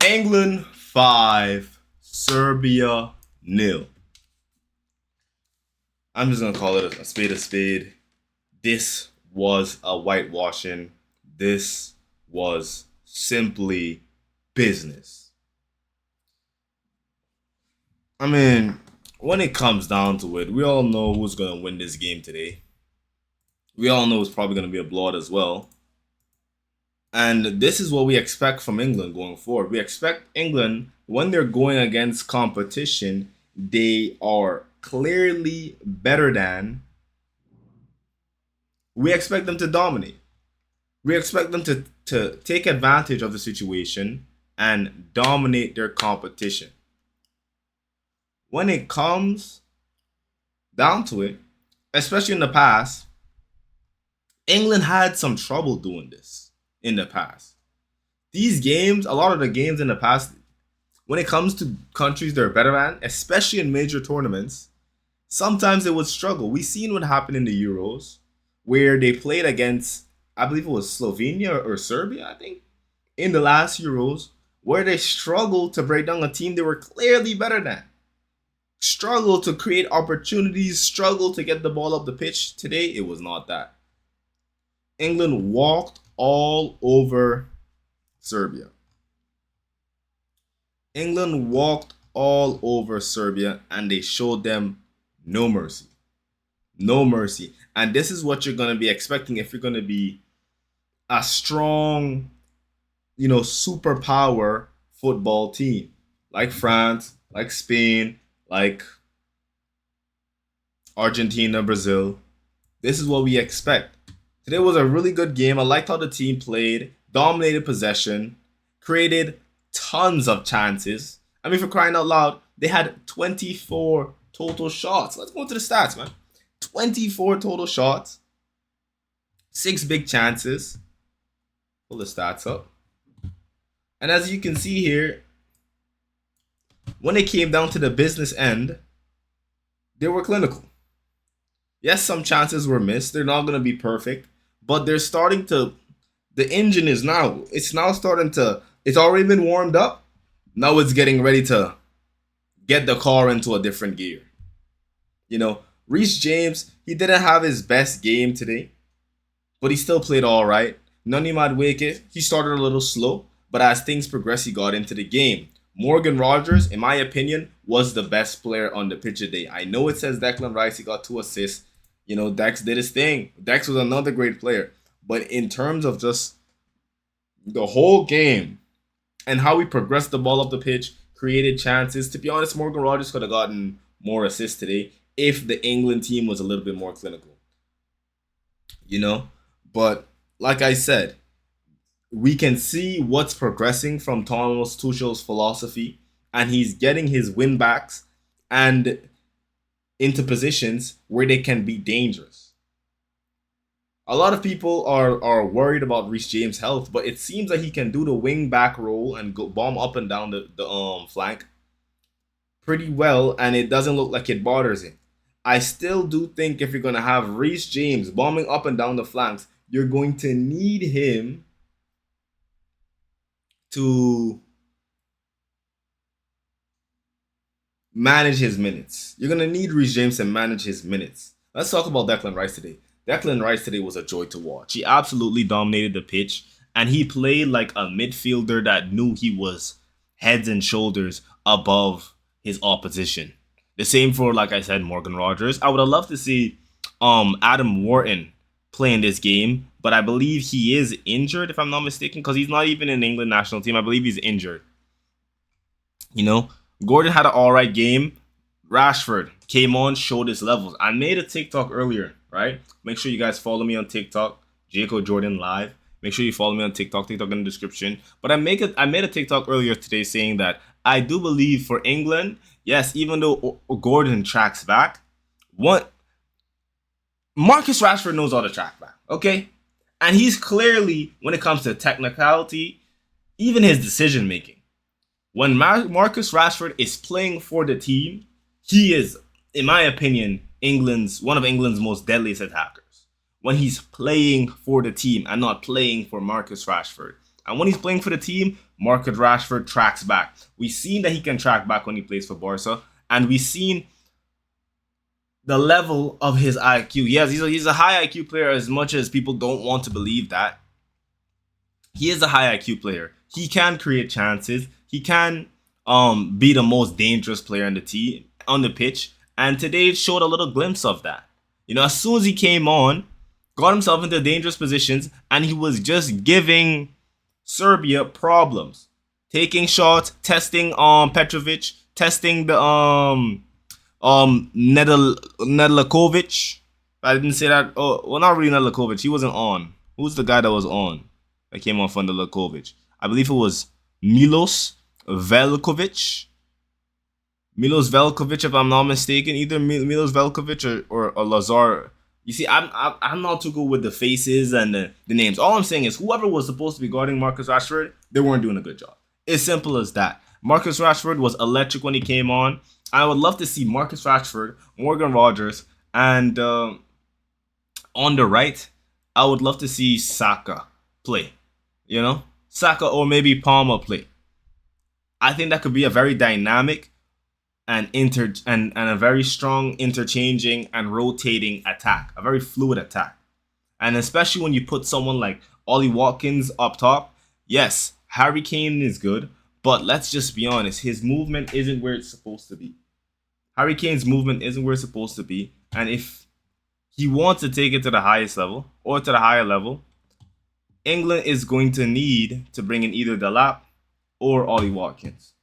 England 5, Serbia nil. I'm just gonna call it a spade a spade. This was a whitewashing. This was simply business. I mean, when it comes down to it, we all know who's gonna win this game today. We all know it's probably gonna be a blowout as well. And this is what we expect from England going forward. We expect England, when they're going against competition, they are clearly better than. We expect them to dominate. We expect them to take advantage of the situation and dominate their competition. When it comes down to it, especially in the past, England had some trouble doing this in the past. These games, a lot of the games in the past, when it comes to countries they're better than, especially in major tournaments, sometimes they would struggle. We've seen what happened in the Euros, where they played against, I believe it was Slovenia or Serbia, I think, in the last Euros, where they struggled to break down a team they were clearly better than. Struggled to create opportunities, struggled to get the ball up the pitch. Today, it was not that. England walked all over Serbia. England walked all over Serbia and they showed them no mercy. No mercy. And this is what you're going to be expecting if you're going to be a strong, superpower football team like France, like Spain, like Argentina, Brazil. This is what we expect. Today was a really good game. I liked how the team played, dominated possession, created tons of chances. I mean, for crying out loud, they had 24 total shots. Let's go into the stats, man. 24 total shots, 6 big chances. Pull the stats up. And as you can see here, when it came down to the business end, they were clinical. Yes, some chances were missed. They're not going to be perfect, but they're starting to, the engine is now, it's already been warmed up. Now it's getting ready to get the car into a different gear. Reece James, he didn't have his best game today, but he still played all right. Noni Madueke, he started a little slow, but as things progressed, he got into the game. Morgan Rogers, in my opinion, was the best player on the pitch today. I know it says Declan Rice, he got 2 assists. Dex did his thing. Dex was another great player. But in terms of just the whole game and how we progressed the ball up the pitch, created chances, to be honest, Morgan Rogers could have gotten more assists today if the England team was a little bit more clinical. But like I said, we can see what's progressing from Thomas Tuchel's philosophy, and he's getting his win backs and into positions where they can be dangerous. A lot of people are worried about Reece James' health, but it seems like he can do the wing back role and go bomb up and down the flank pretty well, and it doesn't look like it bothers him. I still do think if you're going to have Reece James bombing up and down the flanks, you're going to need him to manage his minutes. You're going to need Reece James to manage his minutes. Let's talk about Declan Rice today. Declan Rice today was a joy to watch. He absolutely dominated the pitch, and he played like a midfielder that knew he was heads and shoulders above his opposition. The same for, like I said, Morgan Rogers. I would have loved to see Adam Wharton play in this game, but I believe he is injured, if I'm not mistaken, because he's not even in the England national team. I believe he's injured. Gordon had an alright game. Rashford came on, showed his levels. I made a TikTok earlier, right? Make sure you guys follow me on TikTok, Jaco Jordan Live. Make sure you follow me on TikTok in the description. But I made a TikTok earlier today saying that I do believe for England, yes, even though Gordon tracks back, Marcus Rashford knows how to track back, okay? And he's clearly, when it comes to technicality, even his decision making. When Marcus Rashford is playing for the team, he is, in my opinion, one of England's most deadliest attackers. When he's playing for the team and not playing for Marcus Rashford. And when he's playing for the team, Marcus Rashford tracks back. We've seen that he can track back when he plays for Barca, and we've seen the level of his IQ. Yes, he's a high IQ player, as much as people don't want to believe that. He is a high IQ player. He can create chances. He can be the most dangerous player on the team, on the pitch. And today showed a little glimpse of that. You know, as soon as he came on, got himself into dangerous positions, and he was just giving Serbia problems. Taking shots, testing Petrovic, testing the Nedlakovic. I didn't say that. Oh, well, not really Nedlakovic. He wasn't on. Who's the guy that was on? That came on from Nedlakovic. I believe it was Milos Velkovic. Milos Velkovic, if I'm not mistaken. Either Milos Velkovic or Lazar. You see, I'm not too good with the faces and the names. All I'm saying is whoever was supposed to be guarding Marcus Rashford, they weren't doing a good job. It's simple as that. Marcus Rashford was electric when he came on. I would love to see Marcus Rashford, Morgan Rogers, and on the right, I would love to see Saka play. You know? Saka or maybe Palmer play. I think that could be a very dynamic and a very strong interchanging and rotating attack. A very fluid attack. And especially when you put someone like Ollie Watkins up top. Yes, Harry Kane is good, but let's just be honest, his movement isn't where it's supposed to be. Harry Kane's movement isn't where it's supposed to be. And if he wants to take it to the highest level or to the higher level, England is going to need to bring in either Delap or Ollie Watkins.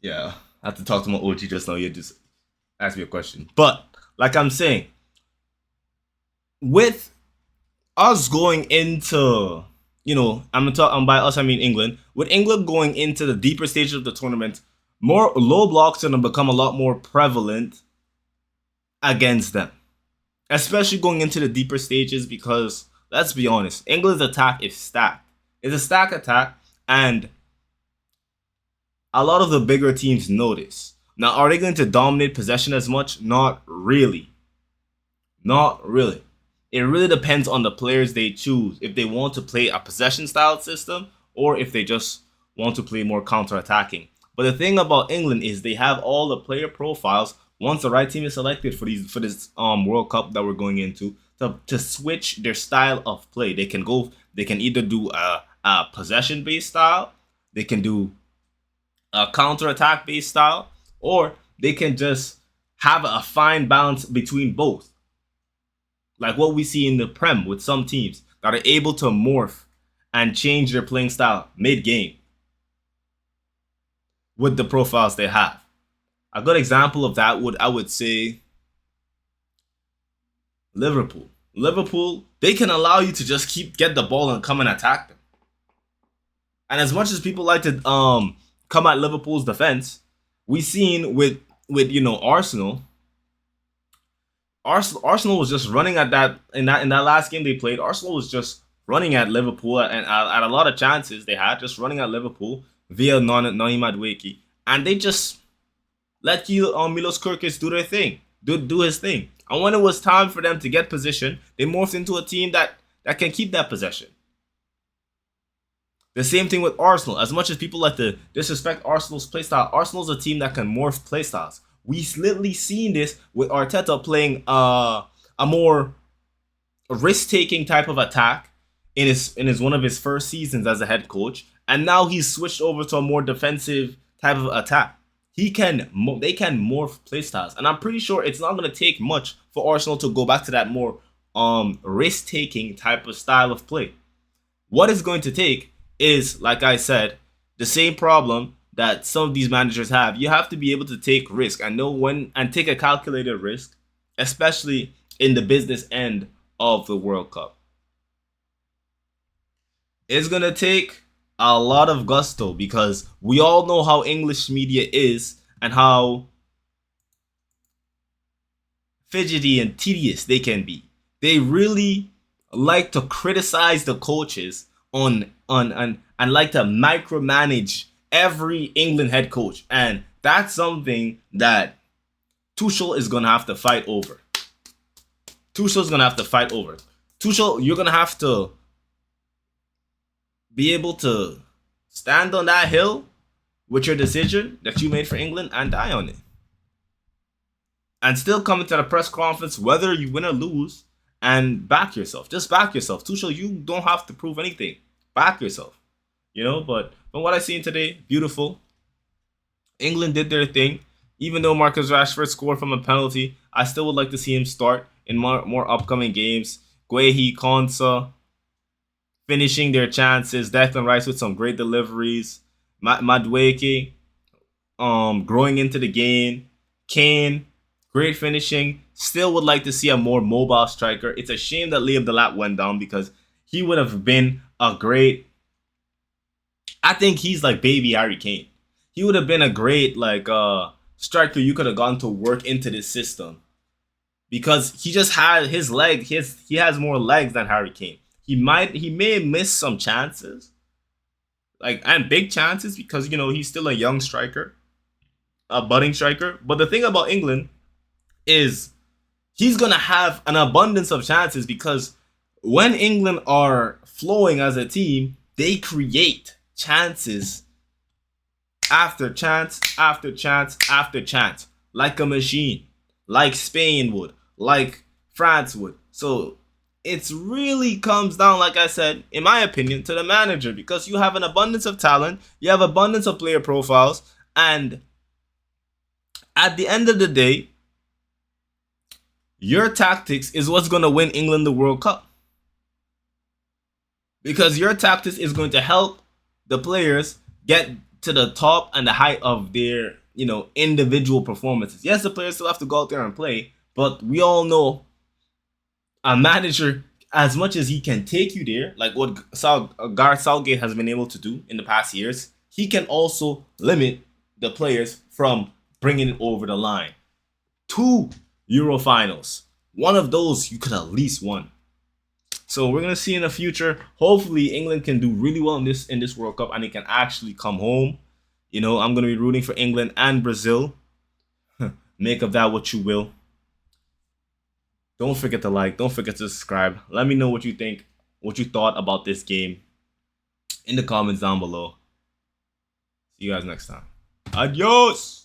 Yeah, I have to talk to my OG just now. You just asked me a question. But, like I'm saying, with us going into, you know, by us I mean England. With England going into the deeper stages of the tournament, more low blocks are going to become a lot more prevalent against them. Especially going into the deeper stages because, let's be honest, England's attack is stacked. It's a stacked attack, and a lot of the bigger teams know this. Now, are they going to dominate possession as much? Not really. Not really. It really depends on the players they choose. If they want to play a possession style system or if they just want to play more counter-attacking. But the thing about England is they have all the player profiles once the right team is selected for this World Cup that we're going into to switch their style of play. They can either do a possession-based style, they can do a counter-attack based style, or they can just have a fine balance between both. Like what we see in the Prem with some teams that are able to morph and change their playing style mid-game with the profiles they have. A good example of that I would say Liverpool. Liverpool, they can allow you to just get the ball and come and attack them. And as much as people like to come at Liverpool's defense, we've seen with Arsenal. Arsenal was just running at that in that last game they played. Arsenal was just running at Liverpool and at a lot of chances they had, just running at Liverpool via Noni Madueke, and they just let Milos Kerkez do their thing, do his thing. And when it was time for them to get position, they morphed into a team that can keep that possession. The same thing with Arsenal. As much as people like to disrespect Arsenal's playstyle, Arsenal's a team that can morph playstyles. We've literally seen this with Arteta playing a more risk-taking type of attack in his one of his first seasons as a head coach, and now he's switched over to a more defensive type of attack. They can morph playstyles, and I'm pretty sure it's not going to take much for Arsenal to go back to that more risk-taking type of style of play. What it's going to take is, like I said, the same problem that some of these managers have. You have to be able to take risk and know when and take a calculated risk, especially in the business end of the World Cup. It's going to take a lot of gusto because we all know how English media is and how fidgety and tedious they can be. They really like to criticize the coaches and like to micromanage every England head coach, and that's something that Tuchel is gonna have to fight over. Tuchel, you're gonna have to be able to stand on that hill with your decision that you made for England and die on it. And still come into the press conference, whether you win or lose, and back yourself. Just back yourself. Tuchel, you don't have to prove anything. Back yourself. You know, but from what I seen today, beautiful. England did their thing. Even though Marcus Rashford scored from a penalty, I still would like to see him start in more upcoming games. Guehi, Konsa, finishing their chances. Declan Rice with some great deliveries. Madueke, growing into the game. Kane, great finishing. Still would like to see a more mobile striker. It's a shame that Liam Delap went down because he would have been a great... I think he's like baby Harry Kane. He would have been a great striker you could have gone to work into this system. Because he just had his leg. He has more legs than Harry Kane. He may miss some chances. And big chances because, you know, he's still a young striker. A budding striker. But the thing about England is he's going to have an abundance of chances because when England are flowing as a team, they create chances after chance after chance after chance, like a machine, like Spain would, like France would. So it really comes down, like I said, in my opinion, to the manager because you have an abundance of talent, you have abundance of player profiles, and at the end of the day, your tactics is what's going to win England the World Cup. Because your tactics is going to help the players get to the top and the height of their, you know, individual performances. Yes, the players still have to go out there and play, but we all know a manager, as much as he can take you there, like what Gareth Southgate has been able to do in the past years, he can also limit the players from bringing it over the line. 2 Euro finals. One of those you could at least won. So we're gonna see in the future. Hopefully, England can do really well in this World Cup, and they can actually come home. You know, I'm gonna be rooting for England and Brazil. Make of that what you will. Don't forget to like. Don't forget to subscribe. Let me know what you think, what you thought about this game in the comments down below. See you guys next time. Adios.